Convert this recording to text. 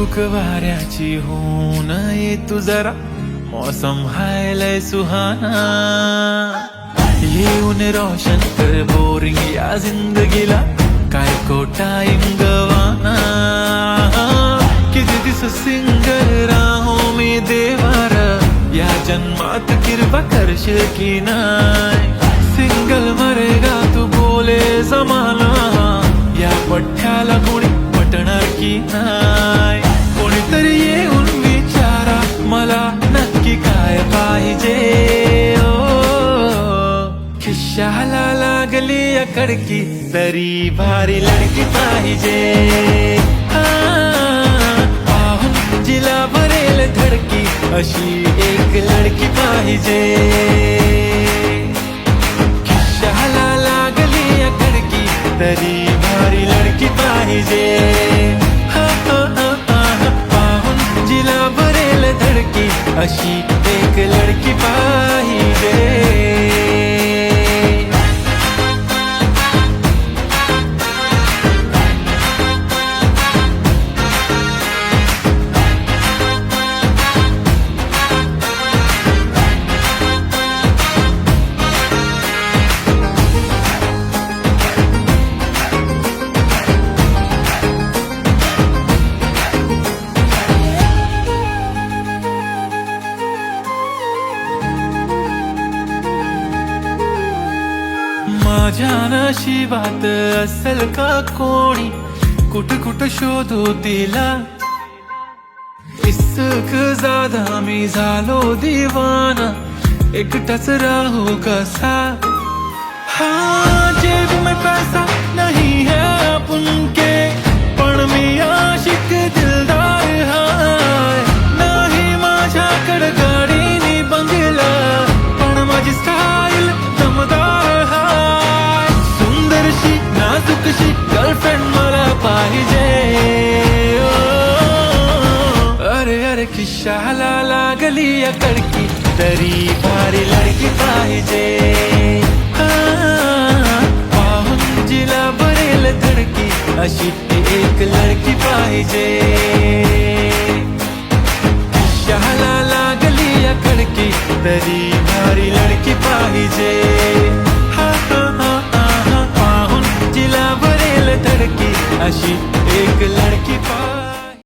झुळूक वाऱ्याची होऊन ये तू जरा, मौसम हाय लय सुहाना. येऊन रोशन कर बोरिंग या जिंदगीला, काय को टाइम गवाना. किती दिस सिंगल राहो मी देवार, या जन्मात कृपा करशील की नाय. सिंगल मरेगा तू बोले जमाना, या पठ्याला कोणी पटणार की नाय. कोणीतरी येऊन विचारा मला नक्की काय पाहिजे. खिशाला लागली या कडकी तरी भारी लडकी पाहिजे. पाहून जिला भरेल धडकी अशी एक लडकी पाहिजे. खिशाला लागली या कडकी तरी भारी लडकी पाहिजे. पाहून जिला भरेल धडकी अशी एक लडकी पाहिजे. माझ्या नशिबात असेल का कोणी, कुठ कुठ शोधू तिला. इश्क जादा मी झालो दिवाना, एकटाच राहू कसा. हाँ जेब में पैसा नहीं है अपन के, पण मी आशिक दिलदार हाय. नाही माझ्याकडे गाडी नि बंगला, पण माझी स्टाईल दमदार हाय. सुंदरशी नाजूकशी गर्लफ्रेंड मला पाहिजे. अरे अरे खिशाला लागली या कडकी तरी भारी लडकी पाहिजे. पाहून जिला भरेल धडकी अशी एक लडकी पाहिजे. खिशाला लागली या कडकी तरी भारी लडकी पाहिजे. पाहून जिला भरेल धडकी अशी एक लडकी पाहिजे.